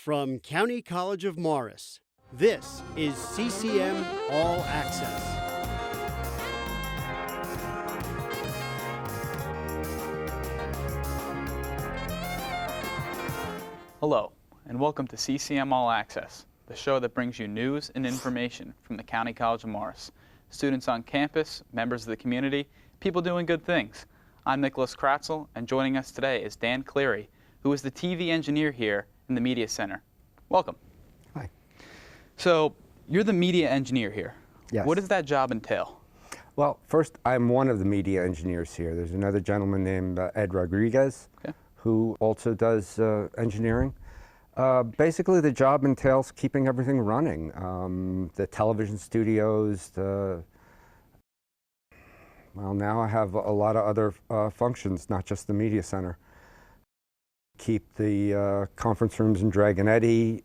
From County College of Morris, this is CCM All Access. Hello, and welcome to CCM All Access, the show that brings you news and information from the County College of Morris. Students on campus, members of the community, people doing good things. I'm Nicholas Kratzel, and joining us today is Dan Cleary, who is the TV engineer here in the Media Center. Welcome. Hi. So, you're the media engineer here. Yes. What does that job entail? Well, first, I'm one of the media engineers here. There's another gentleman named Ed Rodriguez, who also does engineering. Basically, the job entails keeping everything running. The television studios, well, now I have a lot of other functions, not just the media center. Keep the conference rooms in Davidson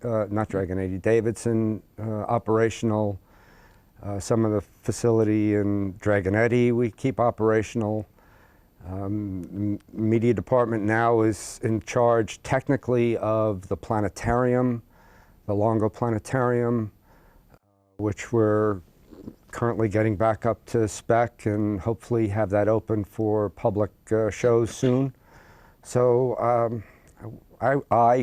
operational. Some of the facility in Dragonetti we keep operational. Media department now is in charge technically of the planetarium, the Longo Planetarium, which we're currently getting back up to spec and hopefully have that open for public shows soon. So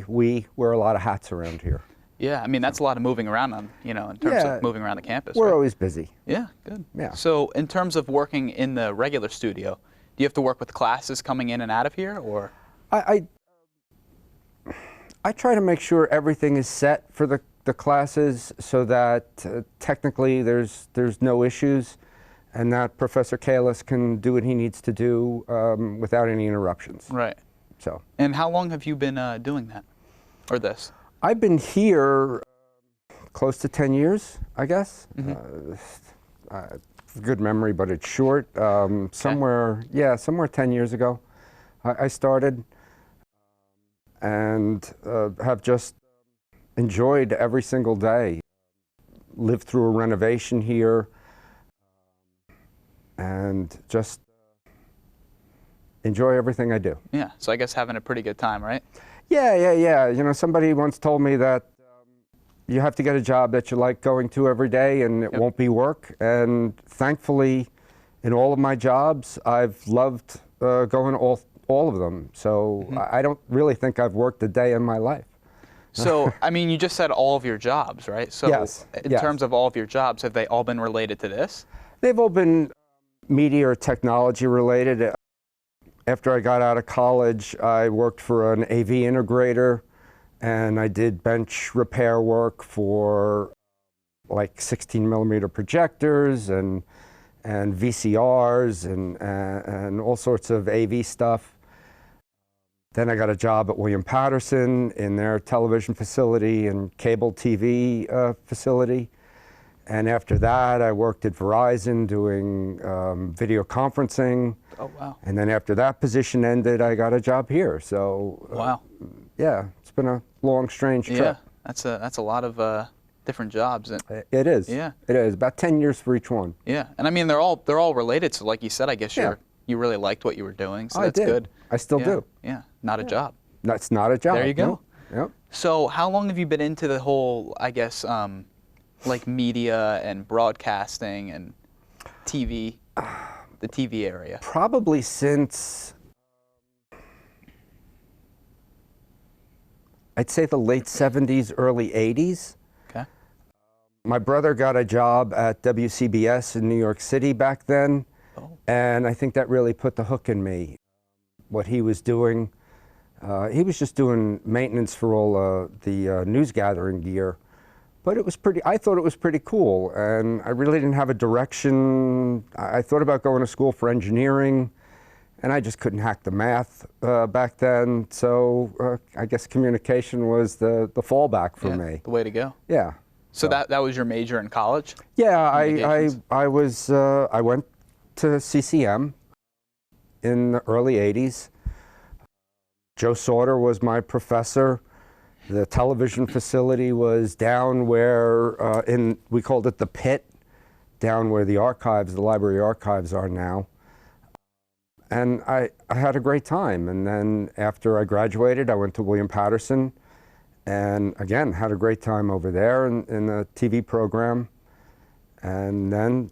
we wear a lot of hats around here. Yeah, I mean, that's a lot of moving around on, in terms of moving around the campus. We're right? always busy. Yeah, good. Yeah. So in terms of working in the regular studio, do you have to work with classes coming in and out of here, or? I try to make sure everything is set for the classes so that technically there's no issues and that Professor Kalis can do what he needs to do without any interruptions. Right. So. And how long have you been doing that, or this? I've been here close to 10 years, I guess. Good memory, but it's short. Somewhere 10 years ago, I started and have just enjoyed every single day. Lived through a renovation here and just enjoy everything I do. Yeah, so I guess having a pretty good time, right? Yeah. Somebody once told me that you have to get a job that you like going to every day and it won't be work. And thankfully, in all of my jobs, I've loved going to all of them. So I don't really think I've worked a day in my life. So, I mean, you just said all of your jobs, right? So yes. In terms of all of your jobs, have they all been related to this? They've all been media or technology related. After I got out of college, I worked for an AV integrator, and I did bench repair work for like 16 millimeter projectors and VCRs and all sorts of AV stuff. Then I got a job at William Paterson in their television facility and cable TV facility. And after that, I worked at Verizon doing video conferencing. Oh, wow. And then after that position ended, I got a job here. So, wow. Yeah, it's been a long, strange trip. Yeah, that's a lot of different jobs. It is. Yeah. It is. About 10 years for each one. Yeah, and I mean, they're all related. So like you said, I guess you really liked what you were doing, so that's good. I still do. Yeah, not a job. That's not a job. There you go. No. Yep. So how long have you been into the whole, I guess, like media and broadcasting and TV, the TV area? Probably since, I'd say the late 70s, early 80s. Okay. My brother got a job at WCBS in New York City back then, and I think that really put the hook in me. What he was doing, he was just doing maintenance for all the news gathering gear. But it was I thought it was pretty cool, and I really didn't have a direction. I thought about going to school for engineering, and I just couldn't hack the math back then. So I guess communication was the fallback for me. The way to go. Yeah. So that was your major in college? Yeah, I went to CCM in the early 80s. Joe Sauter was my professor. The television facility was down where, we called it the pit, down where the archives, the library archives are now. And I had a great time. And then after I graduated, I went to William Paterson And again, had a great time over there in the TV program, and then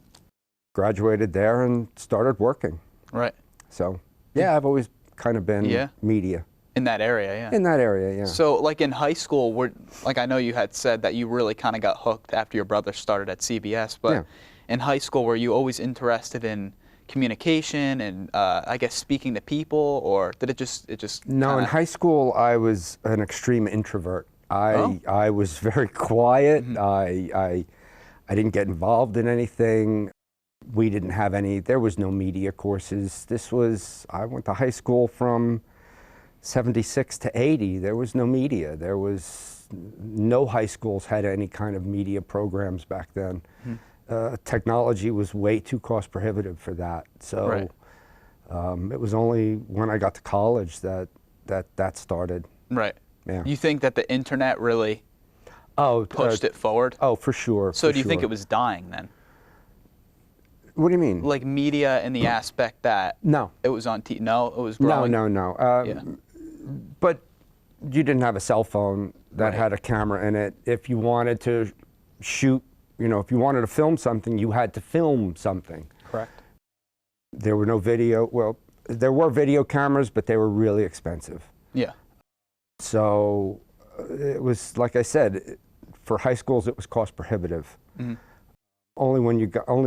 graduated there and started working. Right. So yeah, I've always kind of been Yeah. media. In that area, yeah. In that area, yeah. So, like in high school, like I know you had said that you really kind of got hooked after your brother started at CBS, but Yeah. in high school, were you always interested in communication and I guess speaking to people, or did it just No, in kinda... high school, I was an extreme introvert. Oh. I was very quiet. Mhm. I didn't get involved in anything. We didn't have any, there was no media courses. I went to high school from 76 to 80. There was no media. No high schools had any kind of media programs back then. Technology was way too cost prohibitive for that. So Right. it was only when I got to college that started. Right. Yeah. You think that the internet really pushed it forward? Oh, for sure. So for do you think sure. it was dying then? What do you mean? Like media in the aspect that No. it was on TV? No, it was growing? No. Yeah. But you didn't have a cell phone that Right. had a camera in it. If you wanted to shoot, if you wanted to film something, you had to film something. Correct. There were no video, well, there were video cameras, but they were really expensive. Yeah. So it was, like I said, for high schools, it was cost prohibitive. Mhm. Only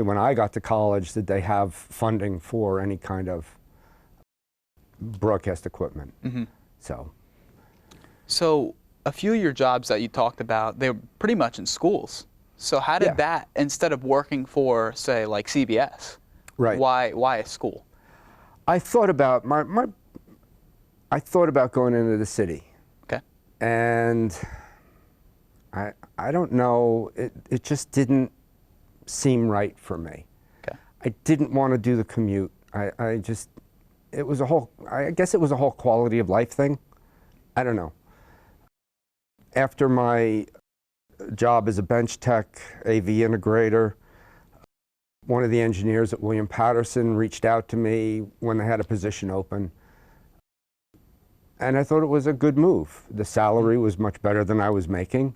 when I got to college did they have funding for any kind of broadcast equipment. Mhm. So a few of your jobs that you talked about, they were pretty much in schools. So how did Yeah. that, instead of working for, say, like CBS, right. why a school? I thought about I thought about going into the city. Okay. And I don't know, it just didn't seem right for me. Okay. I didn't want to do the commute. I guess it was a whole quality of life thing. I don't know. After my job as a bench tech, AV integrator, one of the engineers at William Paterson reached out to me when they had a position open. And I thought it was a good move. The salary was much better than I was making.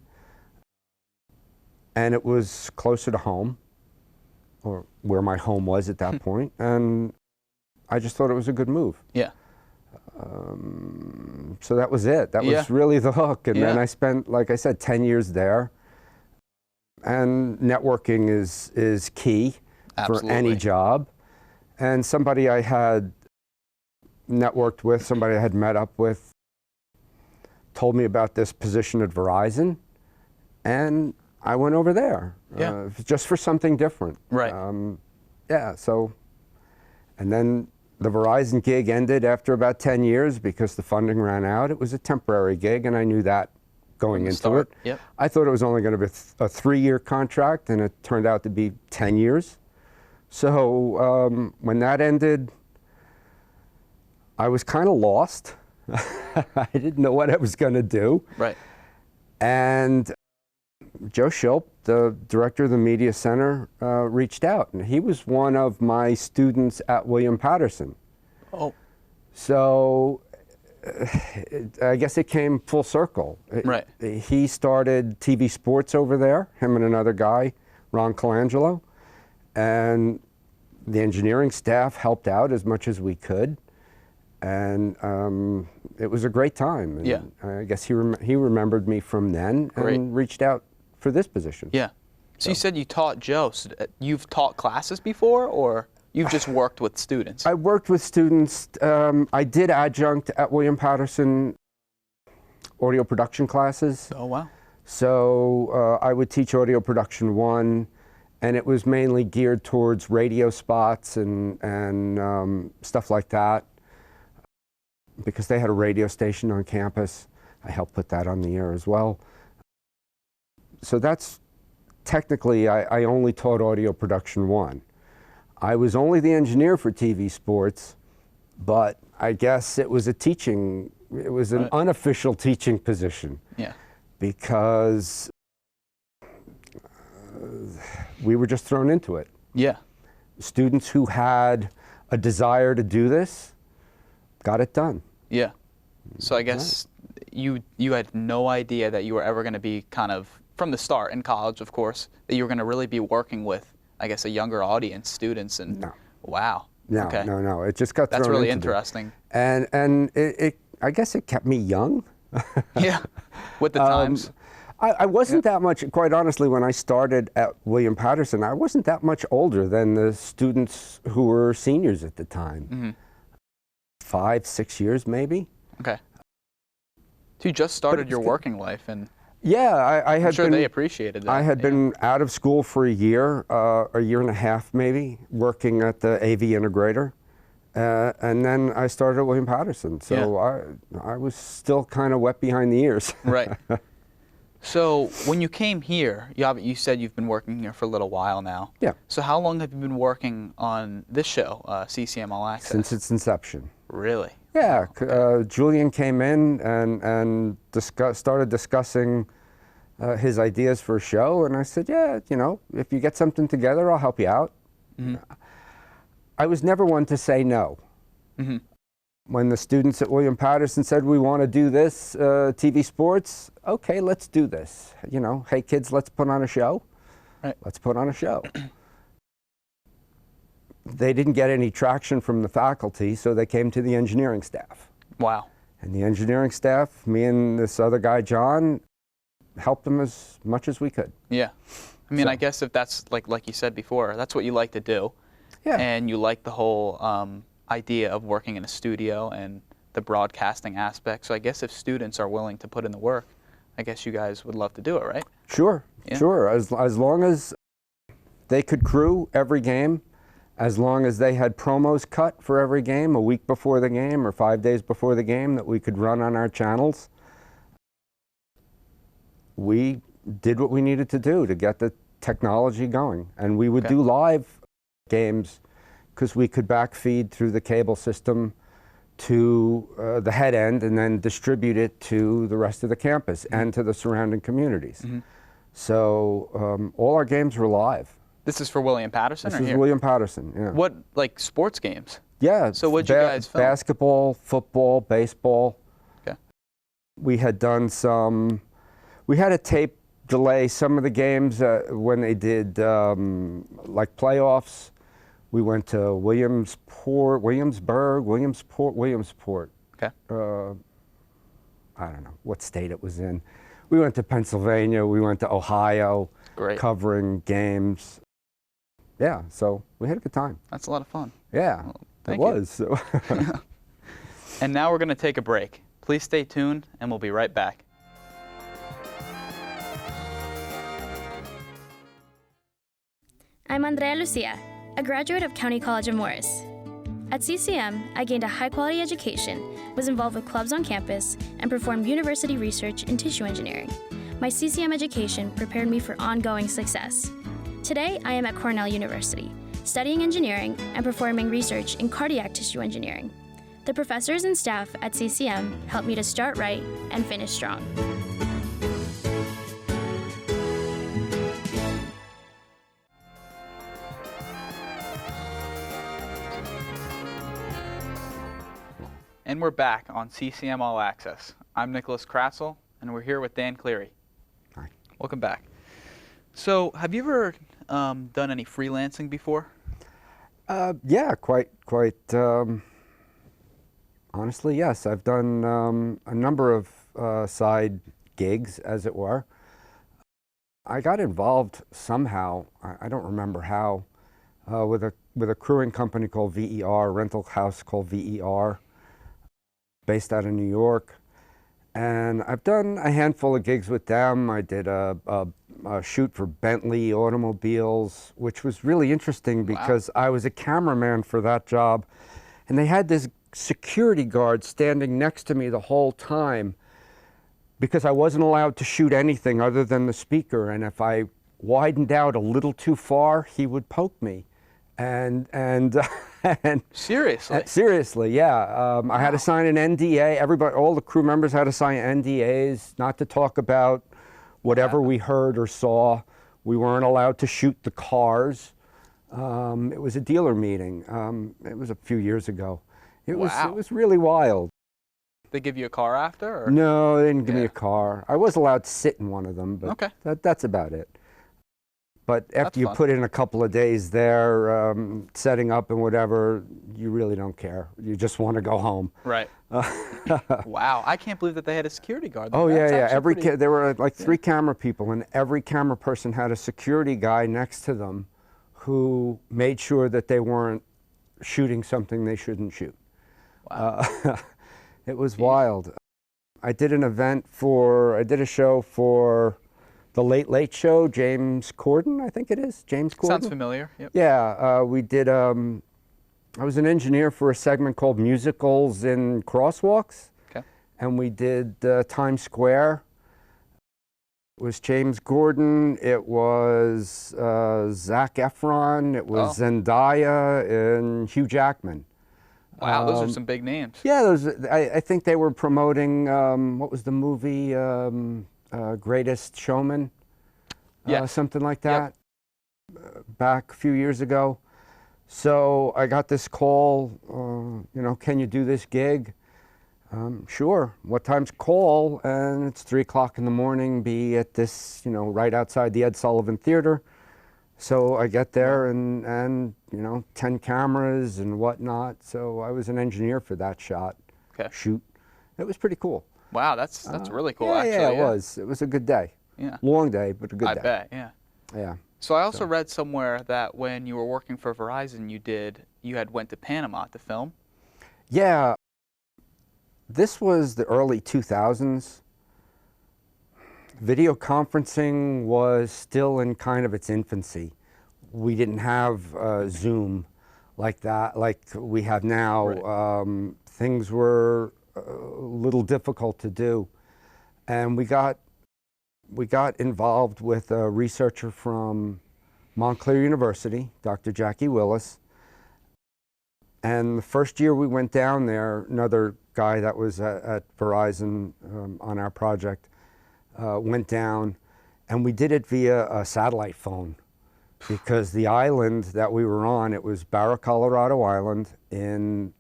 And it was closer to home, or where my home was at that point. And I just thought it was a good move. Yeah. So that was it. That Yeah. was really the hook. And then Yeah. I spent, like I said, 10 years there. And networking is key Absolutely. for any job. And somebody I had networked with, somebody I had met up with, told me about this position at Verizon. And I went over there, Yeah. just for something different. Right. Yeah, so, and then the Verizon gig ended after about 10 years because the funding ran out. It was a temporary gig, and I knew that going From the into start. it. Yep. I thought it was only going to be a 3-year contract, and it turned out to be 10 years. So when that ended, I was kind of lost. I didn't know what I was going to do. Right. And Joe Shilp, the director of the Media Center, reached out. And he was one of my students at William Paterson. Oh. So I guess it came full circle. Right. He started TV Sports over there, him and another guy, Ron Colangelo. And the engineering staff helped out as much as we could. And it was a great time. And Yeah. I guess he remembered me from then Great. and reached out for this position. Yeah. So you said you taught Joe. So you've taught classes before, or you've just worked with students? I worked with students. I did adjunct at William Paterson audio production classes. Oh, wow. So I would teach audio production 1, and it was mainly geared towards radio spots and stuff like that, because they had a radio station on campus. I helped put that on the air as well. So that's technically, I only taught audio production 1. I was only the engineer for TV Sports, but I guess it was an Right. unofficial teaching position. Yeah. Because we were just thrown into it. Yeah. Students who had a desire to do this got it done. Yeah. So I guess you had no idea that you were ever going to be kind of, from the start in college, of course, that you were going to really be working with, I guess, a younger audience, students, and No. wow. No, okay. no. It just got That's thrown really into me. interesting. And I guess it kept me young. Yeah, with the times. I wasn't that much, quite honestly, when I started at William Paterson, I wasn't that much older than the students who were seniors at the time. Mm-hmm. 5, 6 years maybe. Okay. So you just started your working life, and yeah, I had I'm sure been, they appreciated that. I had been out of school for a year and a half maybe, working at the AV integrator. And then I started at William Paterson, so I was still kind of wet behind the ears. Right. So when you came here, you said you've been working here for a little while now. Yeah. So how long have you been working on this show, CCM All Access? Since its inception. Really? Yeah. Okay. Julian came in and started discussing his ideas for a show, and I said, yeah, if you get something together, I'll help you out. Mm-hmm. I was never one to say no. Mm-hmm. When the students at William Paterson said, we want to do this, TV sports, okay, let's do this. Hey kids, let's put on a show. Right. Let's put on a show. They didn't get any traction from the faculty, so they came to the engineering staff. Wow. And the engineering staff, me and this other guy, John, helped them as much as we could. Yeah. I mean, I guess if that's, like you said before, that's what you like to do. Yeah. And you like the whole idea of working in a studio and the broadcasting aspect. So I guess if students are willing to put in the work, I guess you guys would love to do it, right? Sure, Yeah. Sure. As long as they could crew every game, as long as they had promos cut for every game a week before the game or 5 days before the game that we could run on our channels, we did what we needed to do to get the technology going. And we would do live games because we could backfeed through the cable system to the head end and then distribute it to the rest of the campus and to the surrounding communities. Mm-hmm. So all our games were live. This is for William Paterson? This or is here? William Paterson, yeah. What, like sports games? Yeah. So what'd you guys film? Basketball, football, baseball. Okay. We had done some, we had a tape delay some of the games when they did like playoffs. We went to Williamsport. Okay. I don't know what state it was in. We went to Pennsylvania. We went to Ohio. Great. Covering games. Yeah, so we had a good time. That's a lot of fun. Yeah, Well, it thank you. was. And now we're going to take a break. Please stay tuned, and we'll be right back. I'm Andrea Lucia, a graduate of County College of Morris. At CCM, I gained a high-quality education, was involved with clubs on campus, and performed university research in tissue engineering. My CCM education prepared me for ongoing success. Today, I am at Cornell University, studying engineering and performing research in cardiac tissue engineering. The professors and staff at CCM helped me to start right and finish strong. And we're back on CCM All Access. I'm Nicholas Kratzel, and we're here with Dan Cleary. Hi. Welcome back. So, have you ever done any freelancing before? Yeah, quite. Honestly, yes. I've done a number of side gigs, as it were. I got involved somehow. I don't remember how, with a crewing company called VER, rental house called VER, based out of New York. And I've done a handful of gigs with them. I did a shoot for Bentley automobiles, which was really interesting because I was a cameraman for that job. And they had this security guard standing next to me the whole time because I wasn't allowed to shoot anything other than the speaker. And if I widened out a little too far, he would poke me. And Seriously? Seriously, yeah. I had to sign an NDA. Everybody, all the crew members had to sign NDAs, not to talk about whatever we heard or saw. We weren't allowed to shoot the cars. It was a dealer meeting. It was a few years ago. It was really wild. They give you a car after? Or? No, they didn't give me Yeah. a car. I was allowed to sit in one of them, but Okay. that's about it. But That's after you fun. put in a couple of days there, setting up and whatever, you really don't care. You just want to go home. Right. Wow, I can't believe that they had a security guard. Oh That's yeah, yeah. actually pretty... There were like 3 camera people, and every camera person had a security guy next to them, who made sure that they weren't shooting something they shouldn't shoot. Wow. It was wild. I did a show for the Late Late Show, James Corden, I think it is, James Corden. Sounds familiar. Yep. Yeah, we did, I was an engineer for a segment called Musicals in Crosswalks. Okay. And we did Times Square. It was James Corden, it was Zac Efron, it was Zendaya, and Hugh Jackman. Wow, those are some big names. Yeah, I think they were promoting, what was the movie, Greatest Showman? Yes. Something like that, back a few years ago. So I got this call, you know, can you do this gig? Sure, what time's call? And it's 3 o'clock in the morning, be at this, you know, right outside the Ed Sullivan Theater. So I get there and you know, 10 cameras and whatnot. So I was an engineer for that shoot. It was pretty cool. Wow, that's really cool. Yeah, actually. yeah, it was. It was a good day. Yeah. Long day, but a good day. I bet. Yeah. Yeah. So I also read somewhere that when you were working for Verizon, you had went to Panama to film. Yeah. This was the early 2000s. Video conferencing was still in kind of its infancy. We didn't have Zoom like that, like we have now. Right. Things were a little difficult to do. And we got involved with a researcher from Montclair University, Dr. Jackie Willis. And the first year we went down there, another guy that was at Verizon on our project went down, and we did it via a satellite phone, because the island that we were on, it was Barra, Colorado Island in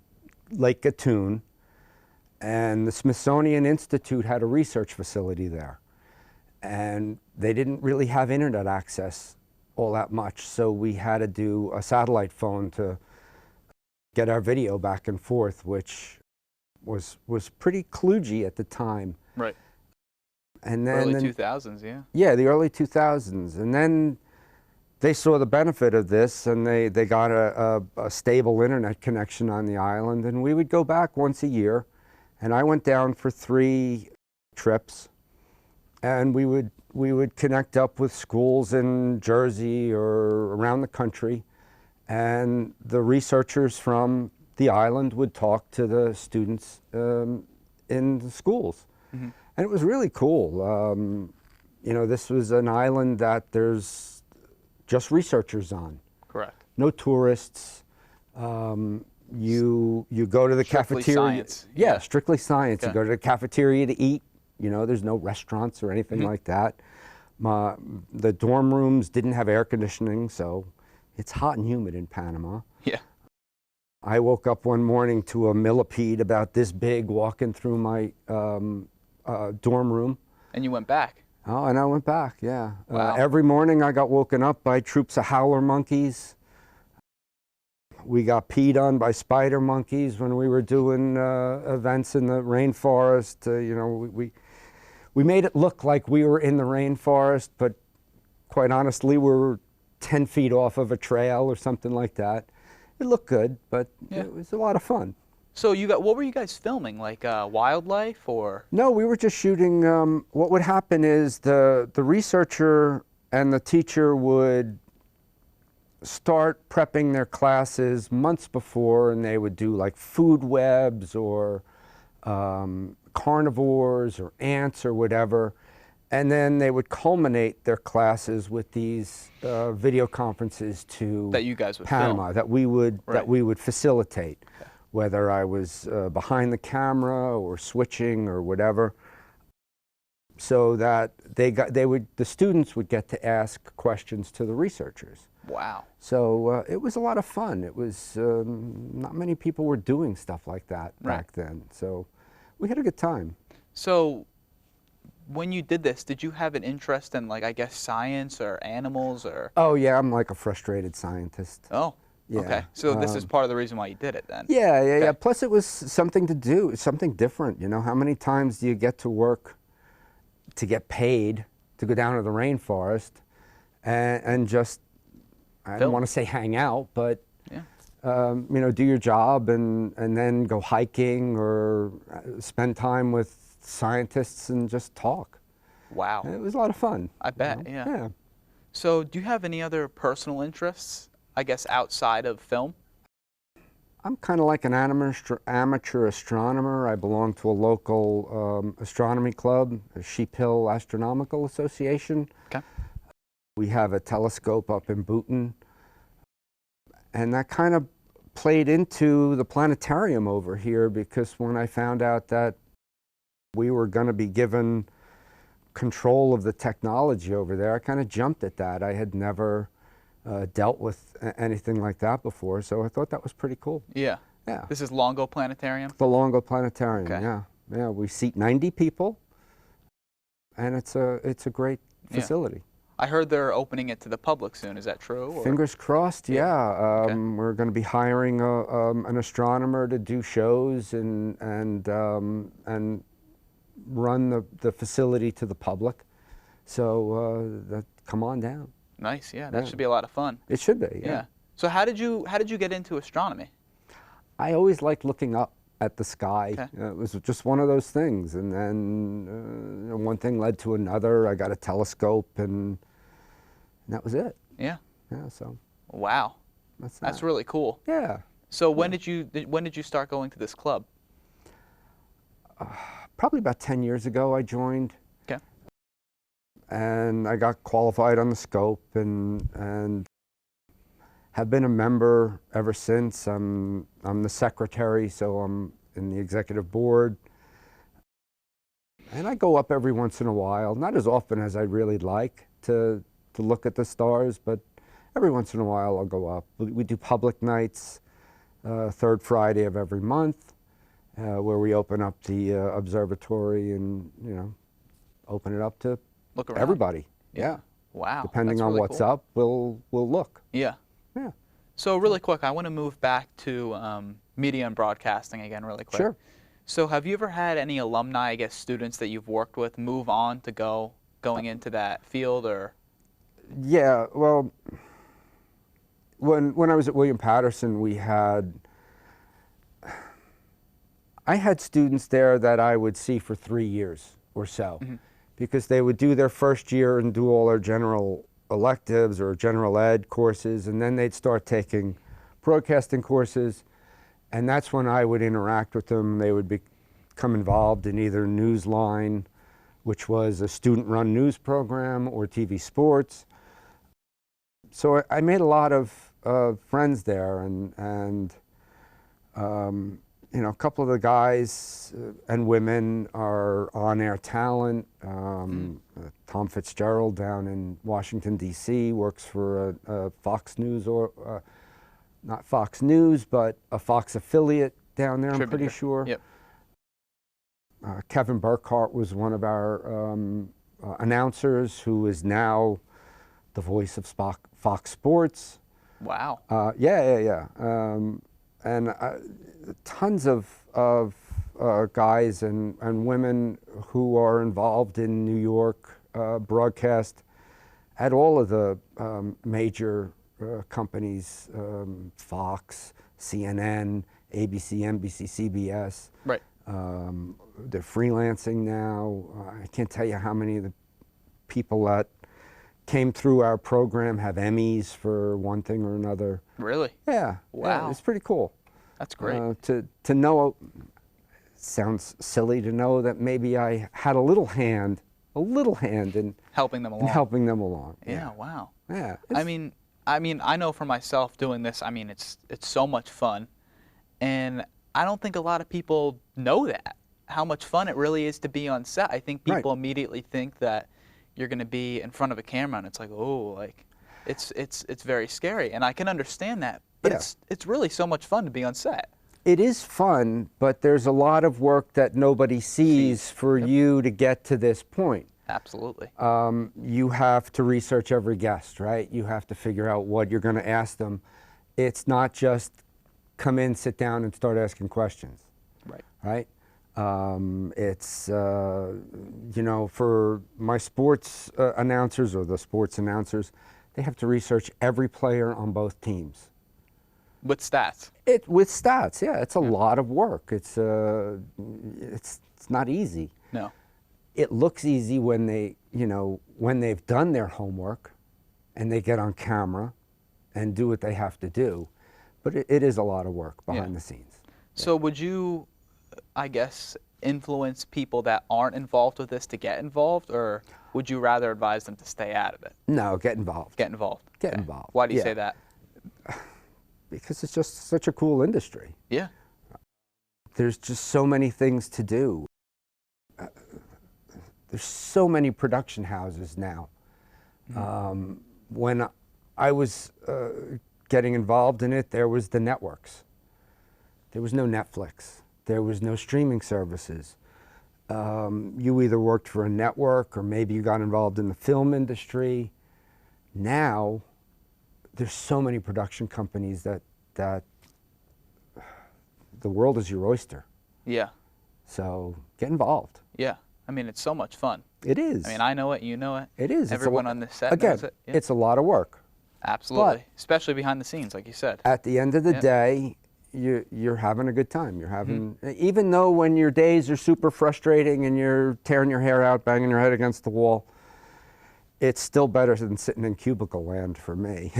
Lake Gatun, and the Smithsonian Institute had a research facility there. And they didn't really have internet access all that much, so we had to do a satellite phone to get our video back and forth, which was pretty kludgy at the time. Right. And then early 2000s, yeah. Yeah, the early 2000s. And then they saw the benefit of this, and they got a stable internet connection on the island, and we would go back once a year. And I went down for 3 trips, and we would connect up with schools in Jersey or around the country, and the researchers from the island would talk to the students in the schools. Mm-hmm. And it was really cool. You know, this was an island that there's just researchers on. Correct. No tourists. You go to the Strictly cafeteria. Science. Yeah, strictly science. Okay. You go to the cafeteria to eat. You know, there's no restaurants or anything like that. The dorm rooms didn't have air conditioning, so it's hot and humid in Panama. Yeah. I woke up one morning to a millipede about this big walking through my dorm room. And you went back. Oh, and I went back, yeah. Wow. Every morning I got woken up by troops of howler monkeys. We got peed on by spider monkeys when we were doing events in the rainforest. You know, we made it look like we were in the rainforest, but quite honestly, we were 10 feet off of a trail or something like that. It looked good, but it was a lot of fun. So what were you guys filming? Like wildlife or? No, we were just shooting. What would happen is the researcher and the teacher would start prepping their classes months before, and they would do like food webs or carnivores or ants or whatever. And then they would culminate their classes with these video conferences to that you guys would Panama film. that we would Right. that we would facilitate, whether I was behind the camera or switching or whatever, so that the students would get to ask questions to the researchers. Wow. So it was a lot of fun. It was not many people were doing stuff like that back then. So We had a good time. So when you did this, did you have an interest in, like, I guess, science or animals or? Oh yeah, I'm like a frustrated scientist. Oh, Yeah. okay. So this is part of the reason why you did it then? Yeah, yeah, yeah. Okay. Plus it was something to do, something different. You know, how many times do you get to work to get paid to go down to the rainforest and just, I don't Film. want to say hang out, but Yeah. you know, do your job and then go hiking or spend time with scientists and just talk. Wow. It was a lot of fun. I bet, You know? yeah. Yeah. So do you have any other personal interests, I guess, outside of film? I'm kind of like an amateur astronomer. I belong to a local astronomy club, the Sheep Hill Astronomical Association. Okay. We have a telescope up in Booton, and that kind of played into the planetarium over here, because when I found out that we were going to be given control of the technology over there, I kind of jumped at that. I had never dealt with anything like that before, so I thought that was pretty cool. Yeah. Yeah. This is Longo Planetarium? The Longo Planetarium, Okay. yeah. Yeah, we seat 90 people, and it's a great facility. I heard they're opening it to the public soon. Is that true? Or? Fingers crossed, Yeah. yeah. Okay. We're going to be hiring an astronomer to do shows and run the facility to the public. So come on down. Nice, yeah. That Yeah. should be a lot of fun. It should be, yeah. Yeah. So how did you get into astronomy? I always liked looking up at the sky. Okay. It was just one of those things, and then you know, one thing led to another. I got a telescope, and that was it. Yeah. Yeah, so Wow. that's That's that. really cool. Yeah. So when did you start going to this club? Probably about 10 years ago I joined. Okay. And I got qualified on the scope and have been a member ever since. I'm the secretary, so I'm in the executive board. And I go up every once in a while, not as often as I'd really like to look at the stars, but every once in a while I'll go up. We do public nights, third Friday of every month, where we open up the observatory and, you know, open it up to Look around. everybody. Yeah. Wow. Depending that's on really what's cool. up, we'll look. Yeah. Yeah. So really quick, I want to move back to media and broadcasting again really quick. Sure. So have you ever had any alumni, I guess students that you've worked with, move on to going into that field or? Yeah, well, when I was at William Paterson, I had students there that I would see for 3 years or so, because they would do their first year and do all their general electives or general ed courses, and then they'd start taking broadcasting courses, and that's when I would interact with them. They would become involved in either Newsline, which was a student-run news program, or TV Sports. So I made a lot of friends there, and you know, a couple of the guys and women are on-air talent. Tom Fitzgerald down in Washington, D.C. works for a Fox News, or not Fox News, but a Fox affiliate down there, I'm pretty Contributor. sure. Yep. Kevin Burkhardt was one of our announcers, who is now the voice of Fox Sports. Wow. Yeah. And tons of guys and women who are involved in New York broadcast at all of the major companies, Fox, CNN, ABC, NBC, CBS. Right. They're freelancing now. I can't tell you how many of the people that came through our program have Emmys for one thing or another. Really? Yeah. Wow. Yeah, it's pretty cool. That's great. To know, sounds silly to know that maybe I had a little hand in Helping them along. helping them along. Yeah. Wow. Yeah. I mean, I know for myself doing this. I mean, it's so much fun, and I don't think a lot of people know that how much fun it really is to be on set. I think people immediately think that you're going to be in front of a camera, and it's like, oh, like, it's very scary, and I can understand that. But Yeah. it's really so much fun to be on set. It is fun, but there's a lot of work that nobody sees for you to get to this point. Absolutely. You have to research every guest, right? You have to figure out what you're going to ask them. It's not just come in, sit down, and start asking questions. Right? It's, you know, for my sports announcers or the sports announcers, they have to research every player on both teams. With stats. With stats, yeah. It's a lot of work. It's not easy. No. It looks easy when they, you know, when they've done their homework and they get on camera and do what they have to do. But it is a lot of work behind the scenes. So would you, I guess, influence people that aren't involved with this to get involved, or would you rather advise them to stay out of it? No, get involved. Get involved. Get involved. Why do you say that? Because it's just such a cool industry. Yeah. There's just so many things to do. There's so many production houses now. When I was getting involved in it, there was the networks. There was no Netflix. There was no streaming services. You either worked for a network or maybe you got involved in the film industry. Now, there's so many production companies that the world is your oyster. Yeah. So get involved. Yeah. I mean, it's so much fun. It is. I mean, I know it, you know it. It is. Everyone on this set knows it. Yeah. It's a lot of work. Absolutely. But especially behind the scenes, like you said. At the end of the day, you're having a good time. You're having, even though when your days are super frustrating and you're tearing your hair out, banging your head against the wall, it's still better than sitting in cubicle land for me.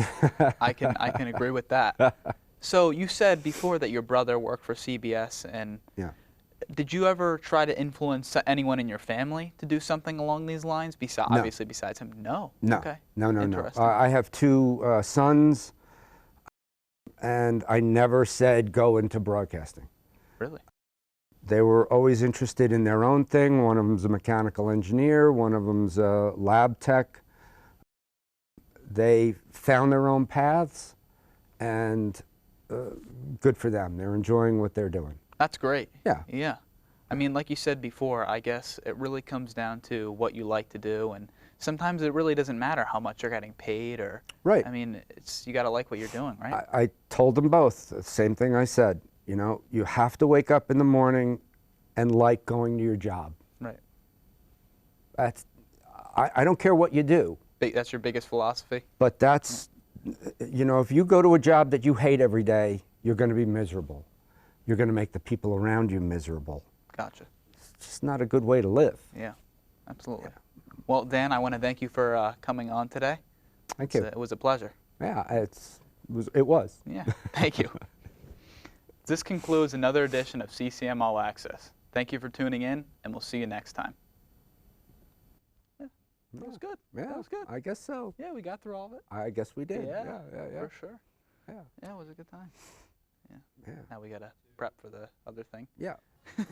I can agree with that. So you said before that your brother worked for CBS, and did you ever try to influence anyone in your family to do something along these lines? Obviously, besides him, no. No. Okay. No. Interesting. I have two sons, and I never said go into broadcasting. Really? They were always interested in their own thing. One of them's a mechanical engineer, one of them's a lab tech. They found their own paths, and good for them. They're enjoying what they're doing. That's great. Yeah. Yeah. I mean, like you said before, I guess it really comes down to what you like to do, and sometimes it really doesn't matter how much you're getting paid, or right. I mean, you got to like what you're doing, right? I told them both the same thing I said. You know, you have to wake up in the morning and like going to your job. Right. I don't care what you do. That's your biggest philosophy? But that's, you know, if you go to a job that you hate every day, you're going to be miserable. You're going to make the people around you miserable. Gotcha. It's just not a good way to live. Yeah, absolutely. Yeah. Well, Dan, I want to thank you for coming on today. Thank you. It was a pleasure. Yeah, it was. Yeah, thank you. This concludes another edition of CCM All Access. Thank you for tuning in, and we'll see you next time. Yeah, that was good. Yeah, that was good. I guess so. Yeah, we got through all of it. I guess we did. Yeah, yeah. For sure. Yeah. Yeah, it was a good time. Yeah. Yeah. Now we got to prep for the other thing. Yeah. Yeah.